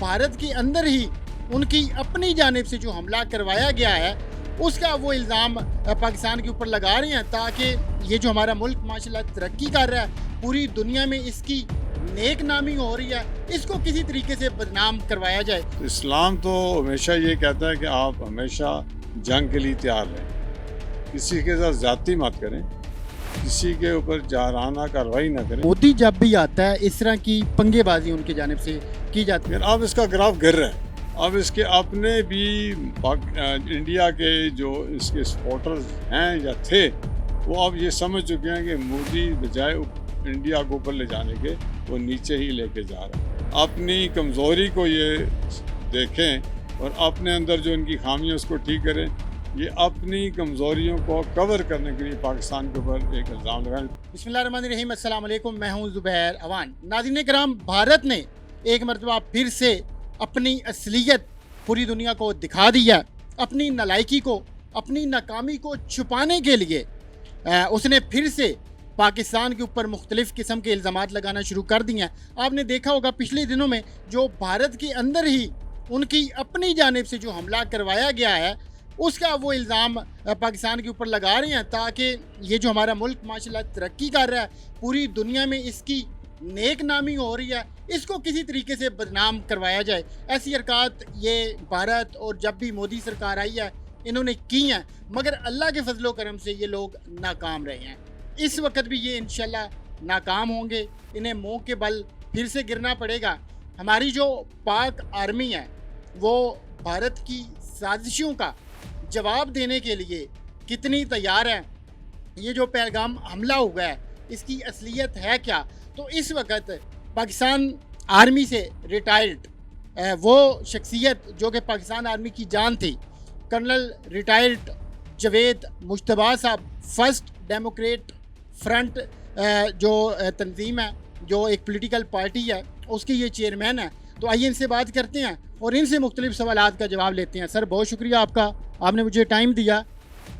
भारत के अंदर ही उनकी अपनी जानिब से जो हमला करवाया गया है उसका वो इल्ज़ाम पाकिस्तान के ऊपर लगा रहे हैं ताकि ये जो हमारा मुल्क माशाल्लाह तरक्की कर रहा है, पूरी दुनिया में इसकी नेक नामी हो रही है, इसको किसी तरीके से बदनाम करवाया जाए। इस्लाम तो हमेशा ये कहता है कि आप हमेशा जंग के लिए तैयार रहें, किसी के साथ ज़्यादती मत करें, किसी के ऊपर जाराना कार्रवाई ना करें। मोदी जब भी आता है इस तरह की पंगेबाजी उनकी जानिब से की जाती है। अब इसका ग्राफ गिर रहा है। अब इसके अपने भी इंडिया के जो इसके सपोर्टर्स हैं या थे, वो अब ये समझ चुके हैं कि मोदी बजाय इंडिया को ऊपर ले जाने के वो नीचे ही लेके जा रहा है। अपनी कमज़ोरी को ये देखें और अपने अंदर जो इनकी खामी है उसको ठीक करें। ये अपनी कमज़ोरियों को कवर करने के लिए पाकिस्तान के ऊपर एक इल्ज़ाम लगाएं। बिस्मिल्लाहिर्रहमानिर्रहीम, अस्सलाम वालेकुम, मैं हूं ज़ुबैर अवान। नाज़रीन किराम, भारत ने एक मरतबा फिर से अपनी असलियत पूरी दुनिया को दिखा दी है। अपनी नालायकी को, अपनी नाकामी को छुपाने के लिए उसने फिर से पाकिस्तान के ऊपर मुख्तलिफ़ किस्म के इल्ज़ामात लगाना शुरू कर दिए हैं। आपने देखा होगा पिछले दिनों में जो भारत के अंदर ही उनकी अपनी जानिब से जो हमला करवाया गया है उसका वो इल्ज़ाम पाकिस्तान के ऊपर लगा रहे हैं ताकि ये जो हमारा मुल्क माशाल्लाह तरक्की कर रहा है, पूरी दुनिया में इसकी नेक नामी हो रही है, इसको किसी तरीके से बदनाम करवाया जाए। ऐसी हरकत ये भारत और जब भी मोदी सरकार आई है इन्होंने की हैं, मगर अल्लाह के फजलो करम से ये लोग नाकाम रहे हैं। इस वक्त भी ये इंशाल्लाह नाकाम होंगे, इन्हें मुँह के बल फिर से गिरना पड़ेगा। हमारी जो पाक आर्मी है वो भारत की साजिशों का जवाब देने के लिए कितनी तैयार है, ये जो पहलगाम हमला हुआ है इसकी असलियत है क्या। तो इस वक्त पाकिस्तान आर्मी से रिटायर्ड वो शख्सियत जो कि पाकिस्तान आर्मी की जान थी, कर्नल रिटायर्ड जावेद मुश्तबा साहब, फर्स्ट डेमोक्रेट फ्रंट जो तंजीम है, जो एक पॉलिटिकल पार्टी है, उसके ये चेयरमैन है। तो आइए इनसे बात करते हैं और इनसे मुख्तलिफ सवालात का जवाब लेते हैं। सर, बहुत शुक्रिया आपका, आपने मुझे टाइम दिया।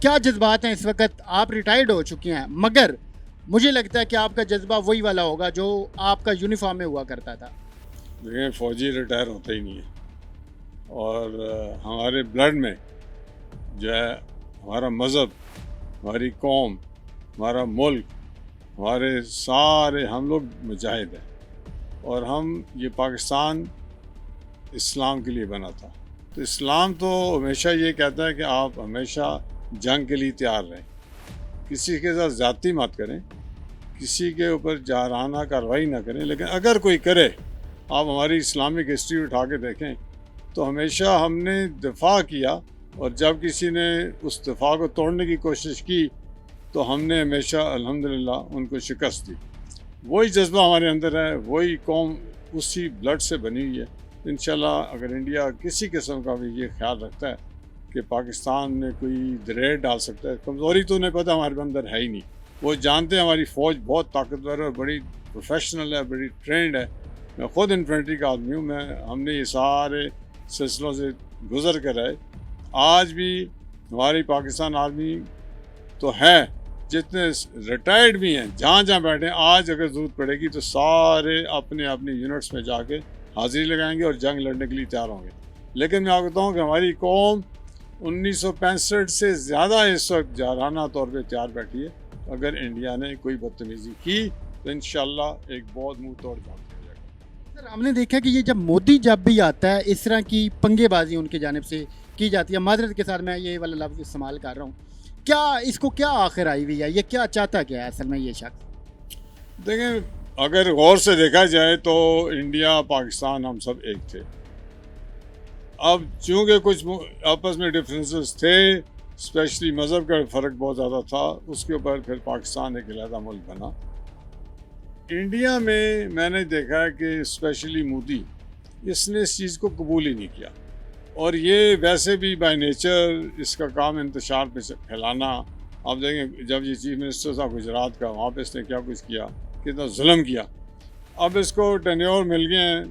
क्या जज्बात हैं इस वक्त? आप रिटायर्ड हो चुके हैं, मगर मुझे लगता है कि आपका जज्बा वही वाला होगा जो आपका यूनिफॉर्म में हुआ करता था। देखिए, फ़ौजी रिटायर होता ही नहीं है और हमारे ब्लड में जो है हमारा मज़हब, हमारी कौम, हमारा मुल्क, हमारे सारे हम लोग मुजाहिद हैं और हम ये पाकिस्तान इस्लाम के लिए बना था। तो इस्लाम तो हमेशा ये कहता है कि आप हमेशा जंग के लिए तैयार रहें, किसी के साथ ज़्यादती मत करें, किसी के ऊपर जाराना कार्रवाई ना करें। लेकिन अगर कोई करे, आप हमारी इस्लामिक हिस्ट्री उठा के देखें तो हमेशा हमने दिफा किया और जब किसी ने उस दिफा को तोड़ने की कोशिश की तो हमने हमेशा अल्हम्दुलिल्लाह उनको शिकस्त दी। वही जज्बा हमारे अंदर है, वही कौम उसी ब्लड से बनी हुई है। इंशाल्लाह अगर इंडिया किसी किस्म का भी ये ख्याल रखता है कि पाकिस्तान में कोई दरेर डाल सकता है, कमज़ोरी तो उन्हें पता हमारे अंदर है ही नहीं। वो जानते हैं हमारी फ़ौज बहुत ताकतवर है, बड़ी प्रोफेशनल है, बड़ी ट्रेंड है। मैं ख़ुद इन्फेंट्री का आदमी हूँ, हमने ये सारे सिलसिलों से गुज़र कर आए। आज भी हमारी पाकिस्तान आर्मी तो है, जितने रिटायर्ड भी हैं, जहाँ जहाँ बैठे, आज अगर ज़रूरत पड़ेगी तो सारे अपने अपने यूनिट्स में जाके हाज़िरी लगाएंगे और जंग लड़ने के लिए तैयार होंगे। लेकिन मैं आपको बताऊँ कि हमारी कौम 1965 से ज़्यादा इस वक्त जाराना तौर पे तैयार बैठी है। अगर इंडिया ने कोई बदतमीज़ी की तो इंशाल्लाह एक बहुत मुँह तोड़ जवाब दिया जाएगा। सर, हमने देखा कि ये जब मोदी जब भी आता है इस तरह की पंगेबाजी उनकी जानिब से की जाती है। माजरत के साथ मैं ये वाला लफ्ज़ इस्तेमाल कर रहा हूँ, क्या इसको क्या आखिर आई हुई है, ये क्या चाहता क्या है असल में ये शख्स? देखें, अगर गौर से देखा जाए तो इंडिया पाकिस्तान हम सब एक थे। अब चूँकि कुछ आपस में डिफरेंसेस थे, स्पेशली मज़हब का फ़र्क बहुत ज़्यादा था, उसके ऊपर फिर पाकिस्तान एक अलग मुल्क बना। इंडिया में मैंने देखा है कि स्पेशली मोदी, इसने इस चीज़ को कबूल ही नहीं किया और ये वैसे भी बाय नेचर इसका काम इंतशार पे फैलाना। आप देखें, जब ये चीफ मिनिस्टर था गुजरात का, वहाँ पे इसने क्या कुछ किया, कितना जुल्म किया। अब इसको टेन्योर मिल गए हैं,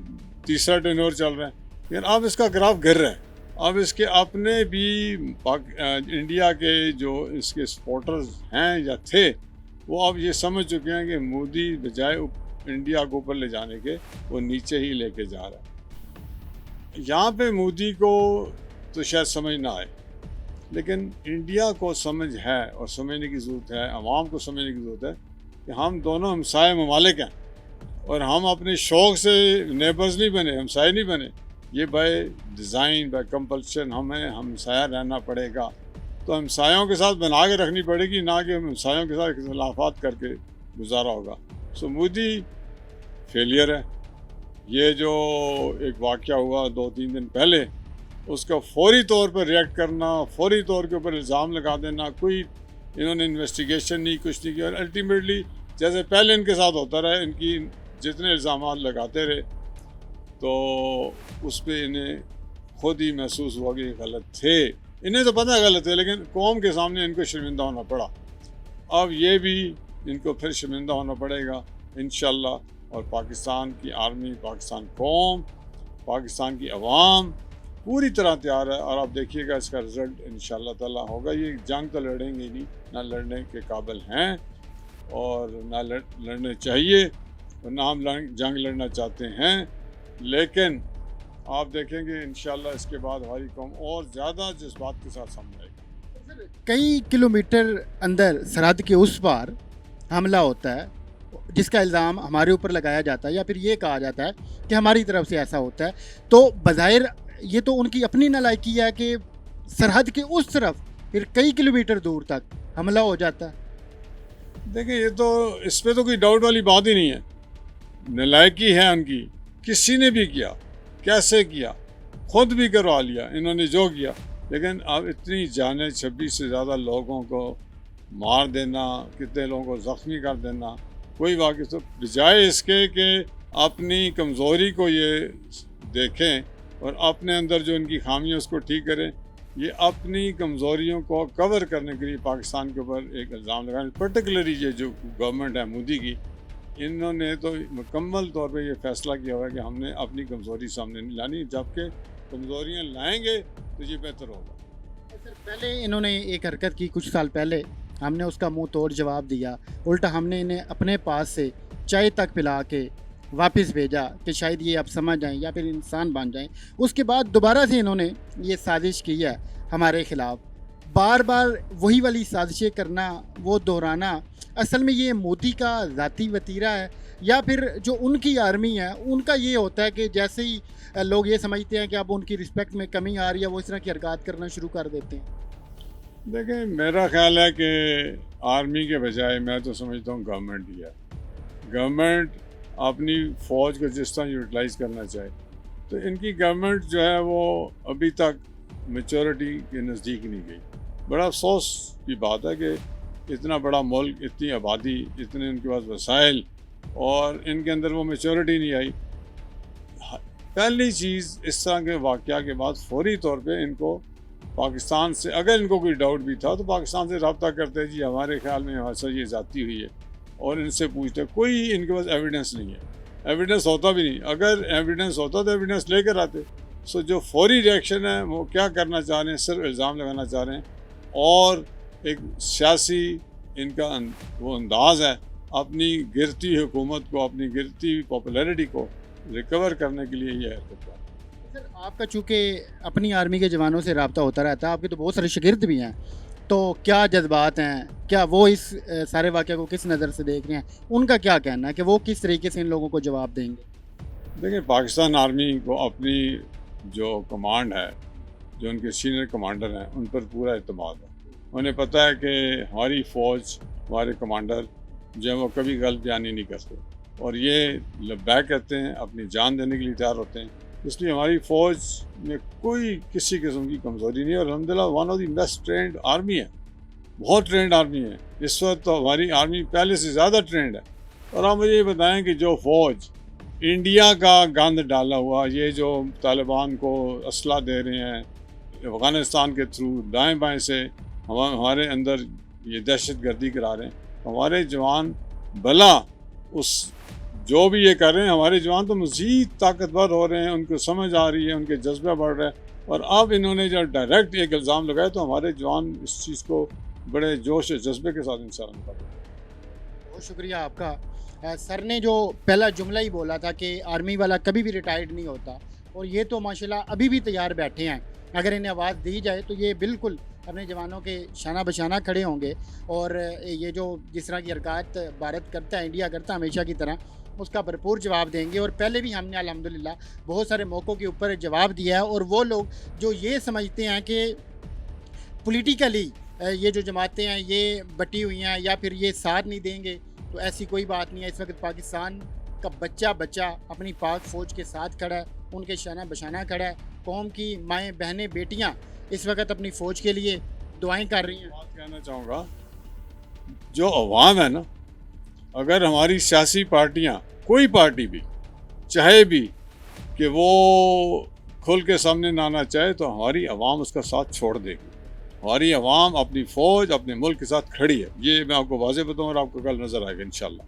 तीसरा टेन्योर चल रहा है, लेकिन अब इसका ग्राफ गिर रहा है। अब इसके अपने भी इंडिया के जो इसके सपोर्टर्स हैं या थे, वो अब ये समझ चुके हैं कि मोदी बजाय इंडिया को ऊपर ले जाने के वो नीचे ही लेके जा रहा है। यहाँ पे मोदी को तो शायद समझ ना आए, लेकिन इंडिया को समझ है और समझने की ज़रूरत है, अवाम को समझने की ज़रूरत है कि हम दोनों हमसाए ममालिक हैं और हम अपने शौक़ से नेबर्स नहीं बने, हमसाए नहीं बने। ये बाय डिज़ाइन, बाय कंपल्शन हमें हमसाया रहना पड़ेगा। तो हमसायों के साथ बना के रखनी पड़ेगी, ना कि हमसायों के साथ इख्तिलाफ़ात करके गुजारा होगा। सो मोदी फेलियर है। ये जो एक वाक़या हुआ 2-3 दिन पहले, उसका फौरी तौर पर रिएक्ट करना, फौरी तौर के ऊपर इल्ज़ाम लगा देना, कोई इन्होंने इन्वेस्टिगेशन नहीं, कुछ नहीं किया, और अल्टीमेटली जैसे पहले इनके साथ होता रहा, इनकी जितने इल्ज़ामात लगाते रहे तो उस पर इन्हें खुद ही महसूस हुआ कि ये गलत थे। इन्हें तो पता है गलत है, लेकिन कौम के सामने इनको शर्मिंदा होना पड़ा। अब ये भी इनको फिर शर्मिंदा होना पड़ेगा इंशाअल्लाह, और पाकिस्तान की आर्मी, पाकिस्तान कौम, पाकिस्तान की अवाम पूरी तरह तैयार है। और आप देखिएगा इसका रिज़ल्ट इंशाअल्लाह ताला होगा। ये जंग तो लड़ेंगे नहीं, ना लड़ने के काबिल हैं और ना लड़ने चाहिए, और ना हम जंग लड़ना चाहते हैं। लेकिन आप देखेंगे इंशाअल्लाह इसके बाद हमारी कौम और ज़्यादा जज्बात के साथ सामने आएगी। कई किलोमीटर अंदर सरहद के उस पार हमला होता है, जिसका इल्ज़ाम हमारे ऊपर लगाया जाता है, या फिर ये कहा जाता है कि हमारी तरफ से ऐसा होता है। तो बज़ाहिर ये तो उनकी अपनी नालायकी है कि सरहद के उस तरफ फिर कई किलोमीटर दूर तक हमला हो जाता है। देखिए, ये तो इस पर तो कोई डाउट वाली बात ही नहीं है। नालायकी है उनकी, किसी ने भी किया, कैसे किया, खुद भी करवा लिया इन्होंने जो किया। लेकिन अब इतनी जाने 26 से ज़्यादा लोगों को मार देना, कितने लोगों को ज़ख्मी कर देना, कोई वाक़ई तो बजाय इसके कि अपनी कमज़ोरी को ये देखें और अपने अंदर जो इनकी खामियाँ उसको ठीक करें, ये अपनी कमज़ोरियों को कवर करने के लिए पाकिस्तान के ऊपर एक इल्ज़ाम लगाने, पर्टिकुलरली ये जो गवर्नमेंट है मोदी की, इन्होंने तो मुकम्मल तौर पे ये फ़ैसला किया हुआ है कि हमने अपनी कमज़ोरी सामने नहीं लानी, जबकि कमज़ोरियाँ लाएंगे तो ये बेहतर होगा। सर, पहले इन्होंने एक हरकत की कुछ साल पहले, हमने उसका मुंह तोड़ जवाब दिया। उल्टा हमने इन्हें अपने पास से चाय तक पिला के वापस भेजा कि शायद ये अब समझ जाएं या फिर इंसान बन जाएं। उसके बाद दोबारा से इन्होंने ये साजिश की है हमारे ख़िलाफ़। बार बार वही वाली साजिशें करना, वो दोहराना, असल में ये मोदी का ज़ाती वतीरा है, या फिर जो उनकी आर्मी है उनका ये होता है कि जैसे ही लोग ये समझते हैं कि अब उनकी रिस्पेक्ट में कमी आ रही है, वो इस तरह की हरकत करना शुरू कर देते हैं। देखिए, मेरा ख्याल है कि आर्मी के बजाय मैं तो समझता हूँ गवर्नमेंट ही है। गवर्नमेंट अपनी फ़ौज को जिस तरह यूटिलाइज़ करना चाहे, तो इनकी गवर्नमेंट जो है वो अभी तक मैच्योरिटी के नज़दीक नहीं गई। बड़ा अफसोस की बात है कि इतना बड़ा मुल्क, इतनी आबादी, इतने इनके पास वसाइल, और इनके अंदर वो मैच्योरिटी नहीं आई। पहली चीज़, इस तरह के वाक़या के बाद फौरी तौर पे इनको पाकिस्तान से, अगर इनको कोई डाउट भी था तो पाकिस्तान से रब्ता करते, जी हमारे ख्याल में हमारे साथ ये ज़्यादती हुई है, और इनसे पूछते। कोई इनके पास एविडेंस नहीं है, एविडेंस होता भी नहीं। अगर एविडेंस होता तो एविडेंस लेकर आते। सो जो फौरी रिएक्शन है वो क्या करना चाह रहे हैं, सिर्फ इल्ज़ाम लगाना चाह रहे हैं, और एक सियासी इनका वो अंदाज़ है अपनी गिरती हुकूमत को, अपनी गिरती पॉपुलैरिटी को रिकवर करने के लिए ये हरकत कर। सर, आपका चूँकि अपनी आर्मी के जवानों से रब्ता होता रहता है, आपके तो बहुत सारे शागिर्द भी हैं, तो क्या जज्बात हैं, क्या वो इस सारे वाक़े को किस नज़र से देख रहे हैं, उनका क्या कहना है कि वो किस तरीके से इन लोगों को जवाब देंगे? देखिए, पाकिस्तान आर्मी को अपनी जो कमांड है, जो उनके सीनियर कमांडर हैं, उन पर पूरा एतमाद है। उन्हें पता है कि हमारी फ़ौज, हमारे कमांडर जो है वो कभी गलत बयानी नहीं करते, और ये लब्बैक कहते हैं, अपनी जान देने के लिए तैयार होते हैं। इसलिए हमारी फ़ौज में कोई किसी किस्म की कमज़ोरी नहीं है, और अल्हम्दुलिल्लाह one of the best trend army है, बहुत ट्रेंड आर्मी है। इस वक्त तो हमारी आर्मी पहले से ज़्यादा ट्रेंड है। और आप मुझे ये बताएं कि जो फ़ौज इंडिया का गंद डाला हुआ, ये जो तालिबान को असला दे रहे हैं अफ़गानिस्तान के थ्रू, दाएँ बाएँ से हमारे अंदर ये दहशत गर्दी करा रहे हैं, हमारे जवान भला उस जो भी ये कर रहे हैं, हमारे जवान तो मज़ीद ताकतवर हो रहे हैं, उनको समझ आ रही है, उनके जज्बा बढ़ रहा है। और अब इन्होंने जब डायरेक्ट एक इल्ज़ाम लगाया तो हमारे जवान इस चीज़ को बड़े जोश और जज्बे के साथ इंसान कर रहे हैं। बहुत शुक्रिया आपका। सर ने जो पहला जुमला ही बोला था कि आर्मी वाला कभी भी रिटायर्ड नहीं होता, اور یہ تو ماشاءاللہ ابھی بھی تیار بیٹھے ہیں، اگر انہیں آواز دی جائے تو یہ بالکل اپنے جوانوں کے شانہ بشانہ کھڑے ہوں گے، اور یہ جو جس طرح کی حرکات بھارت کرتا ہے، انڈیا کرتا ہے ہمیشہ کی طرح، اس کا بھرپور جواب دیں گے۔ اور پہلے بھی ہم نے الحمدللہ بہت سارے موقعوں کے اوپر جواب دیا ہے، اور وہ لوگ جو یہ سمجھتے ہیں کہ پولیٹیکلی یہ جو جماعتیں ہیں یہ بٹی ہوئی ہیں یا پھر یہ ساتھ نہیں دیں گے، تو ایسی کوئی بات نہیں ہے۔ اس وقت پاکستان کا بچہ اپنی پاک فوج کے ساتھ کھڑا ہے، ان کے شانہ بشانہ کھڑا ہے، قوم کی مائیں بہنیں بیٹیاں اس وقت اپنی فوج کے لیے دعائیں کر رہی ہیں۔ بات کہنا چاہوں گا، جو عوام ہے نا، اگر ہماری سیاسی پارٹیاں کوئی پارٹی بھی چاہے بھی کہ وہ کھل کے سامنے نہ آنا چاہے، تو ہماری عوام اس کا ساتھ چھوڑ دے گی۔ ہماری عوام اپنی فوج اپنے ملک کے ساتھ کھڑی ہے، یہ میں آپ کو واضح بتاؤں، اور آپ کو کل نظر آئے گا انشاءاللہ۔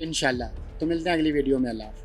انشاءاللہ تو ملتے ہیں اگلی ویڈیو میں۔ اللہ حافظ۔